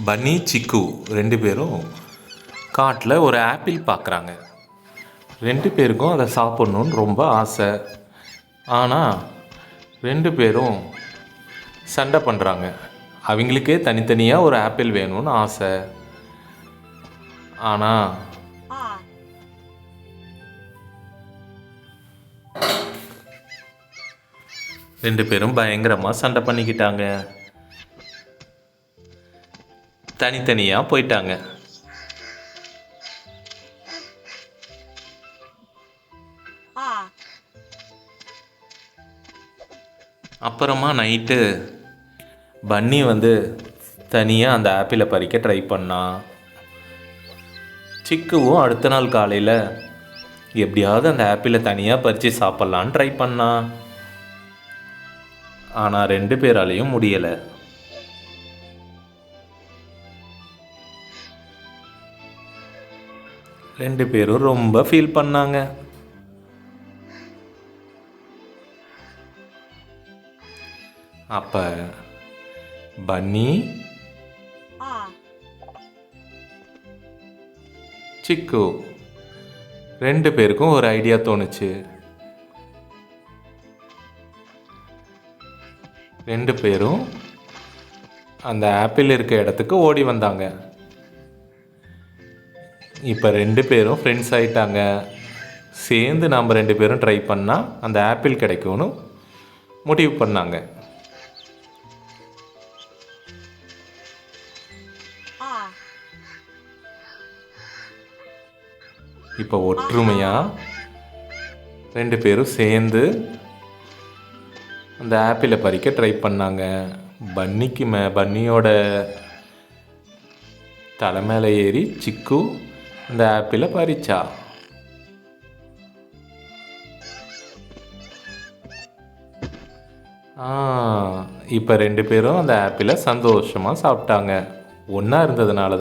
பன்னி சிக்கு 2 பேரும் காட்டில் ஒரு ஆப்பிள் பார்க்குறாங்க. 2 பேருக்கும் அதை சாப்பிட்ணுன்னு ரொம்ப ஆசை. ஆனால் 2 பேரும் சண்டை பண்ணுறாங்க. அவங்களுக்கே தனித்தனியாக ஒரு ஆப்பிள் வேணும்னு ஆசை. ஆனால் 2 பேரும் பயங்கரமாக சண்டை பண்ணிக்கிட்டாங்க. தனித்தனியாக போயிட்டாங்க. அப்புறமா நைட்டு பன்னி தனியாக அந்த ஆப்பிளை பறிக்க ட்ரை பண்ணான். சிக்குவும் அடுத்த நாள் காலையில் எப்படியாவது அந்த ஆப்பிளை தனியாக பறித்து சாப்பிட்லான்னு ட்ரை பண்ணான். ஆனால் 2 பேராலையும் முடியலை. ரெண்டு பேரும் ரொம்ப ஃபீல் பண்ணாங்க. அப்போ பன்னி சிக்கு 2 பேருக்கும் ஒரு ஐடியா தோணுச்சு. 2 பேரும் அந்த ஆப்பிள் இருக்க இடத்துக்கு ஓடி வந்தாங்க. இப்போ 2 பேரும் ஃப்ரெண்ட்ஸ் ஆகிட்டாங்க. சேர்ந்து நம்ம 2 பேரும் ட்ரை பண்ணால் அந்த ஆப்பிள் கிடைக்கும்னு முடிவு பண்ணாங்க. இப்போ ஒற்றுமையாக 2 பேரும் சேர்ந்து அந்த ஆப்பிளை பறிக்க ட்ரை பண்ணாங்க. பன்னியோட தலை மேலே ஏறி சிக்கு அந்த ஆப்பிளை பறிச்சா. இப்போ 2 பேரும் அந்த ஆப்பிளை சந்தோஷமாக சாப்பிட்டாங்க. ஒன்றா இருந்ததுனால